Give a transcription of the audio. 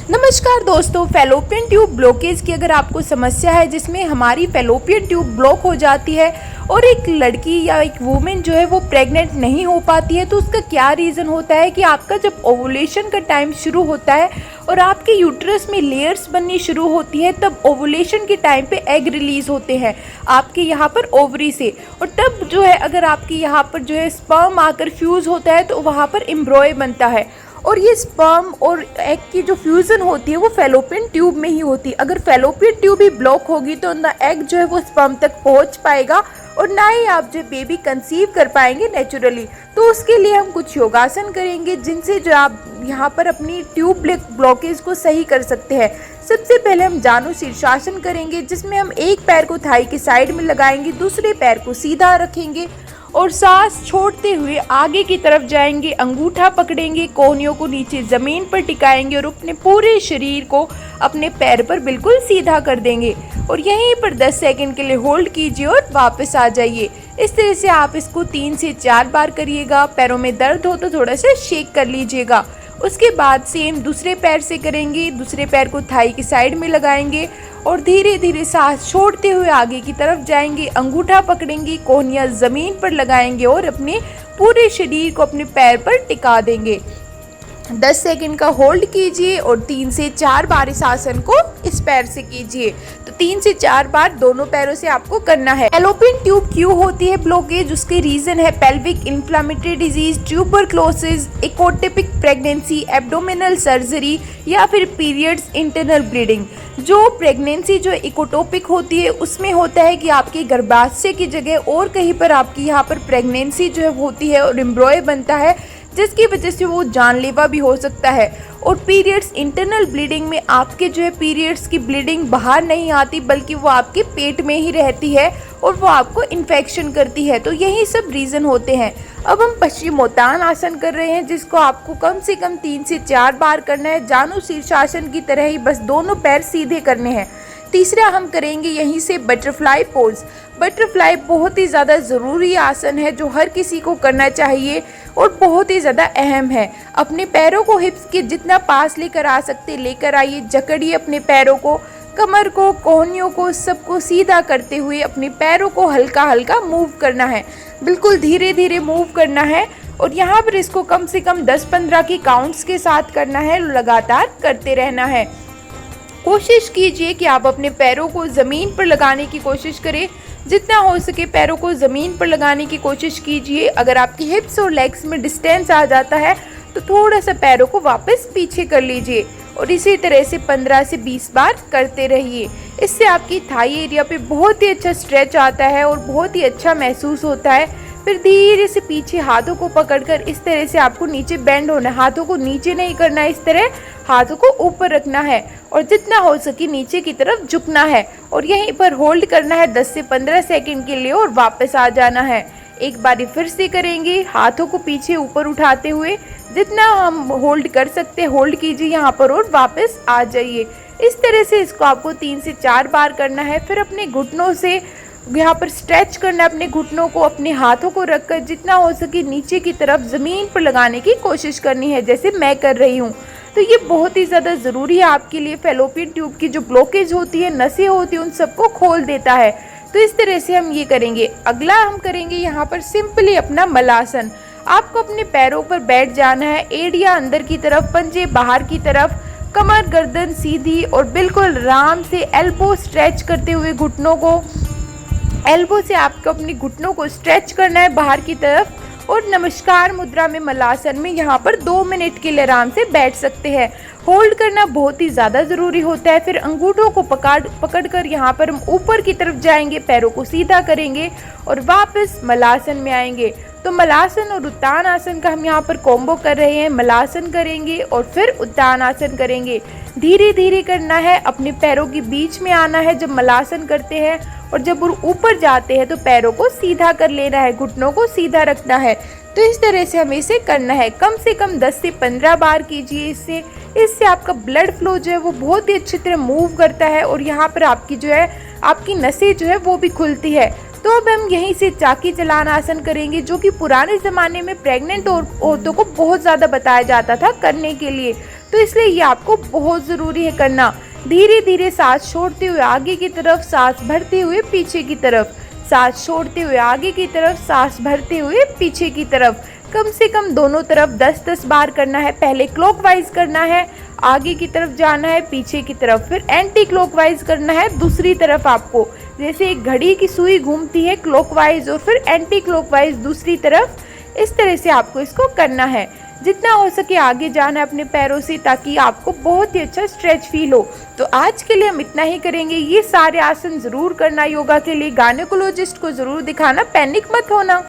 नमस्कार दोस्तों, fallopian tube blockage की अगर आपको समस्या है जिसमें हमारी फैलोपियन ट्यूब ब्लॉक हो जाती है और एक लड़की या एक वुमेन जो है वो प्रेग्नेंट नहीं हो पाती है, तो उसका क्या रीज़न होता है कि आपका जब ओवुलेशन का टाइम शुरू होता है और आपके यूट्रस में लेयर्स बननी शुरू होती है, तब ओवुलेशन के टाइम पे एग रिलीज होते हैं आपके यहाँ पर ओवरी से, और तब जो है अगर आपके यहाँ पर जो है स्पर्म आकर फ्यूज़ होता है तो वहाँ पर एम्ब्रॉय बनता है। और ये स्पर्म और एग की जो फ्यूज़न होती है वो फैलोपियन ट्यूब में ही होती है। अगर फैलोपियन ट्यूब ही ब्लॉक होगी तो ना एग जो है वो स्पर्म तक पहुंच पाएगा और ना ही आप जो बेबी कंसीव कर पाएंगे नेचुरली। तो उसके लिए हम कुछ योगासन करेंगे जिनसे जो आप यहाँ पर अपनी ट्यूब ब्लॉकेज को सही कर सकते हैं। सबसे पहले हम जानु शीर्षासन करेंगे, जिसमें हम एक पैर को थाई के साइड में लगाएंगे, दूसरे पैर को सीधा रखेंगे और सांस छोड़ते हुए आगे की तरफ जाएंगे। अंगूठा पकड़ेंगे, कोहनियों को नीचे ज़मीन पर टिकाएंगे और अपने पूरे शरीर को अपने पैर पर बिल्कुल सीधा कर देंगे और यहीं पर 10 सेकंड के लिए होल्ड कीजिए और वापस आ जाइए। इस तरह से आप इसको 3 से 4 बार करिएगा। पैरों में दर्द हो तो थोड़ा सा शेक कर लीजिएगा। उसके बाद सेम दूसरे पैर से करेंगे, दूसरे पैर को थाई की साइड में लगाएंगे और धीरे धीरे सांस छोड़ते हुए आगे की तरफ जाएंगे। अंगूठा पकड़ेंगे, कोहनियाँ ज़मीन पर लगाएंगे और अपने पूरे शरीर को अपने पैर पर टिका देंगे। 10 सेकंड का होल्ड कीजिए और 3 से 4 बार इस आसन को इस पैर से कीजिए। तो 3 से 4 बार दोनों पैरों से आपको करना है। फैलोपियन ट्यूब क्यों होती है ब्लॉकेज? उसके रीजन है pelvic inflammatory disease, tuberculosis, ectopic pregnancy, abdominal surgery या फिर पीरियड्स इंटरनल ब्लीडिंग। जो प्रेगनेंसी जो इकोटोपिक होती है उसमें होता है कि आपके गर्भाशय की जगह और कहीं पर आपकी यहाँ पर प्रेगनेंसी जो है होती है और एम्ब्रॉय बनता है, जिसकी वजह से वो जानलेवा भी हो सकता है। और पीरियड्स इंटरनल ब्लीडिंग में आपके जो है पीरियड्स की ब्लीडिंग बाहर नहीं आती बल्कि वो आपके पेट में ही रहती है और वो आपको इन्फेक्शन करती है। तो यही सब रीज़न होते हैं। अब हम पश्चिमोत्तान आसन कर रहे हैं, जिसको आपको कम से कम 3 से 4 बार करना है। जानु शीर्षासन की तरह ही, बस दोनों पैर सीधे करने हैं। तीसरा हम करेंगे यहीं से बटरफ्लाई पोज। बटरफ्लाई बहुत ही ज़्यादा ज़रूरी आसन है जो हर किसी को करना चाहिए और बहुत ही ज़्यादा अहम है। अपने पैरों को हिप्स के जितना पास लेकर आ सकते लेकर आइए, जकड़िए अपने पैरों को, कमर को, कोहनियों को, सबको सीधा करते हुए अपने पैरों को हल्का हल्का मूव करना है। बिल्कुल धीरे धीरे मूव करना है और यहाँ पर इसको कम से कम 10-15 की काउंट्स के साथ करना है, लगातार करते रहना है। कोशिश कीजिए कि आप अपने पैरों को ज़मीन पर लगाने की कोशिश करें, जितना हो सके पैरों को ज़मीन पर लगाने की कोशिश कीजिए। अगर आपकी हिप्स और लेग्स में डिस्टेंस आ जाता है तो थोड़ा सा पैरों को वापस पीछे कर लीजिए और इसी तरह से 15 से 20 बार करते रहिए। इससे आपकी थाई एरिया पे बहुत ही अच्छा स्ट्रेच आता है और बहुत ही अच्छा महसूस होता है। फिर धीरे से पीछे हाथों को पकड़कर इस तरह से आपको नीचे बेंड होना है। हाथों को नीचे नहीं करना है, इस तरह हाथों को ऊपर रखना है और जितना हो सके नीचे की तरफ झुकना है और यहीं पर होल्ड करना है 10 से 15 सेकंड के लिए और वापस आ जाना है। एक बारी फिर से करेंगे, हाथों को पीछे ऊपर उठाते हुए जितना हम होल्ड कर सकते हैं होल्ड कीजिए यहाँ पर और वापस आ जाइए। इस तरह से इसको आपको 3 से 4 बार करना है। फिर अपने घुटनों से यहाँ पर स्ट्रेच करना है, अपने घुटनों को अपने हाथों को रखकर जितना हो सके नीचे की तरफ ज़मीन पर लगाने की कोशिश करनी है, जैसे मैं कर रही हूँ। तो ये बहुत ही ज़्यादा ज़रूरी है आपके लिए। फैलोपियन ट्यूब की जो ब्लॉकेज होती है, नसें होती हैं, उन सबको खोल देता है। तो इस तरह से हम ये करेंगे। अगला हम करेंगे यहाँ पर सिंपली अपना मलासन। आपको अपने पैरों पर बैठ जाना है, एड़ियाँ अंदर की तरफ, पंजे बाहर की तरफ, कमर गर्दन सीधी और बिल्कुल आराम से एल्बो स्ट्रेच करते हुए घुटनों को, एल्बो से आपको अपने घुटनों को स्ट्रेच करना है बाहर की तरफ और नमस्कार मुद्रा में मलासन में यहाँ पर 2 मिनट के लिए आराम से बैठ सकते हैं। होल्ड करना बहुत ही ज़्यादा ज़रूरी होता है। फिर अंगूठों को पकड़कर यहाँ पर हम ऊपर की तरफ जाएंगे, पैरों को सीधा करेंगे और वापस मलासन में आएंगे। तो मलासन और उत्तान आसन का हम यहाँ पर कॉम्बो कर रहे हैं। मलासन करेंगे और फिर उत्तान आसन करेंगे। धीरे धीरे करना है, अपने पैरों के बीच में आना है जब मलासन करते हैं और जब ऊपर जाते हैं तो पैरों को सीधा कर लेना है, घुटनों को सीधा रखना है। तो इस तरह से हमें इसे करना है। कम से कम 10 से 15 बार कीजिए। इससे आपका ब्लड फ्लो जो है वो बहुत ही अच्छी तरह मूव करता है और यहाँ पर आपकी जो है आपकी नसें जो है वो भी खुलती है। तो अब हम यहीं से चाकी चलान आसन करेंगे, जो कि पुराने ज़माने में प्रेग्नेंट औरतों को बहुत ज़्यादा बताया जाता था करने के लिए। तो इसलिए ये आपको बहुत ज़रूरी है करना। धीरे धीरे सांस छोड़ते हुए आगे की तरफ, सांस भरते हुए पीछे की तरफ, सांस छोड़ते हुए आगे की तरफ, सांस भरते हुए पीछे की तरफ। कम से कम दोनों तरफ 10-10 बार करना है। पहले क्लॉकवाइज करना है, आगे की तरफ जाना है, पीछे की तरफ, फिर एंटी क्लॉकवाइज करना है दूसरी तरफ। आपको जैसे एक घड़ी की सुई घूमती है क्लॉकवाइज और फिर एंटी क्लॉकवाइज दूसरी तरफ, इस तरह से आपको इसको करना है। जितना हो सके आगे जाना है अपने पैरों से, ताकि आपको बहुत ही अच्छा स्ट्रेच फील हो। तो आज के लिए हम इतना ही करेंगे। ये सारे आसन ज़रूर करना योगा के लिए। गायनेकोलॉजिस्ट को ज़रूर दिखाना, पैनिक मत होना।